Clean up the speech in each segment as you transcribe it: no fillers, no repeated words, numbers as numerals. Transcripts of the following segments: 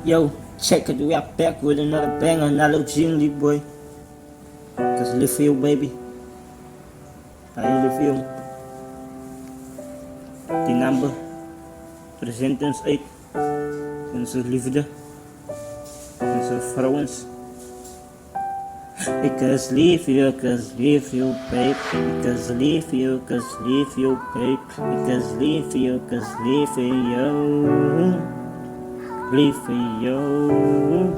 Yo, check it, we are back with another banger, another Gene boy. Cause live for you, baby. I live for you. Die number present ons uit. Onze liefde. Onze vrouwens. Because live you, cause live you, babe. Because live you, cause live you, babe. Because live you, cause live you. Live for you,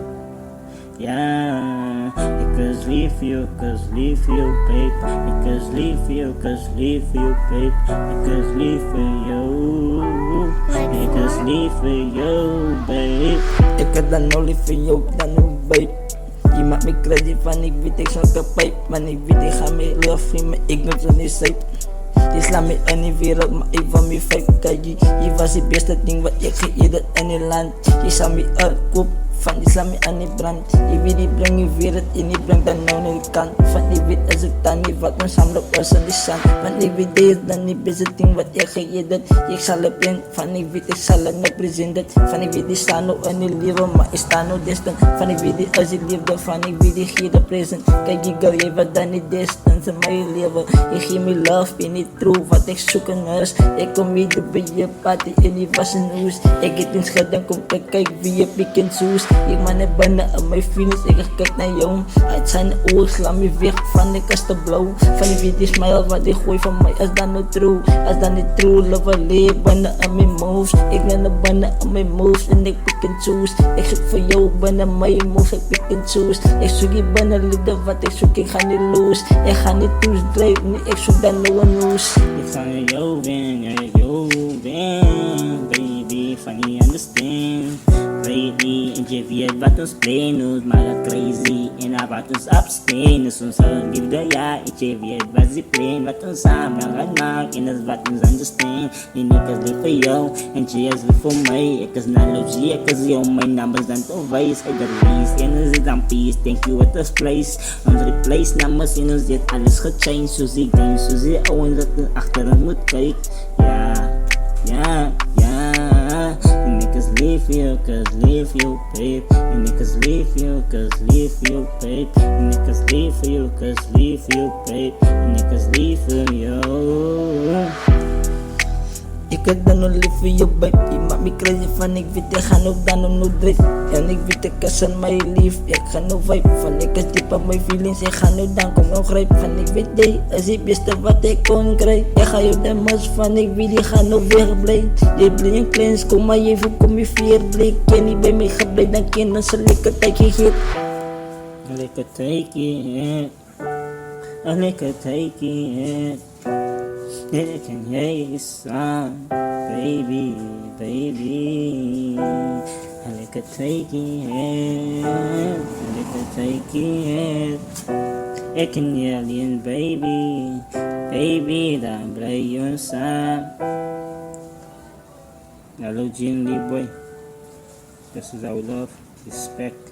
yeah. Because live you, cause live you, babe. Because live you, cause live you, babe. Because live for you. Because live for you, babe. Ik had dan no lief voor jou, dan no babe. Je maakt me crazy van ik weet ik zo'n kapijp. Man ik weet ik ga me love in me, ik noem ze niet safe. Je slaat me in die wereld, maar ik van me vijf. Kijk je was het beste ding wat ik geëerd in het land. Je zou me uitkoop, van die sla me aan die brand. Je weet die breng je wereld in, die brengt dan nou naar de kant. Van die weet als ik dan niet wat me samen was in de zand. Want ik weet dit is dan niet beste ding wat ik geëerd. Ik zal het brengen, van ik weet ik zal het nog presenten. Van ik weet die staan nou in die leven, maar ik sta nou distant. Van ik weet die als ik leefde, van ik weet die geef de present. Kijk je girl, je wat dan niet distance in mijn leven. Je geeft me love, je niet true, wat ik zoek in huis. Ik kom hier bij je party in die wassen hoes. Ik heb een schat en kom te kijken wie je pik en zoes. Ik man heb bijna aan mijn feelings, ik kijk naar jou. Uit zijn ogen sla me weg van de kast te blauw. Van die weet die smile wat die gooi van mij, als dat niet true. Als dat niet true, love leef bijna aan mijn moves. Ik ben er bijna aan mijn moves en ik pik en zoes. Ik zoek voor jou bijna mijn moves, ik pik en zoes. Ik zoek je bijna liefde, wat ik zoek, ik ga niet los. Ik ga niet toesdrijven, nee, ik zoek dan no one knows. Ik ga naar jou ben, baby, van je understand. Baby, en je weet wat ons plan is, maar dat crazy. En hij wat ons abstain is, onze liefde, ja. En je weet wat die plan, wat ons samen gaat maken. En dat is wat ons understand. En ik is lief voor jou, en je is lief voor mij. Ik is analogie, ik is jou, mijn naam is dan te wijs. Uit de race, en is het dan peace, thank you at this place. Onze replace nummers, en ons dit alles gechanged. Zoals ik denk, zoals die ouwens dat er achterin moet kijken. Ja, ja, ja. And niggas leave you, cause leave you, babe. And niggas leave you, cause leave you, babe. And niggas leave you, cause leave you, babe. And niggas leave you. Ik had dan no lief voor jou, babe. Je maakt me crazy van ik weet ik ga ook dan no drift. En ik weet ik is aan mijn lief, ik ga no vibe. Van ik is diep op mijn feelings, ik ga no dan kom no grijp. Van ik weet die is het beste wat ik kon krijgen. Ik ga jou de mas van ik weet die ga no wegblij. Je blijft een kleins, kom maar even, kom je vier blik. Ken niet bij mij geblij, dan ken een lekker tijdje hit. Lekker take it, a lekker take it. Ik kan jij staan, baby, baby. Lekker take it, lekker take it. Ik ken je alleen, baby, baby, dan blijf je samen. Hallo Gene boy, this is our love, respect.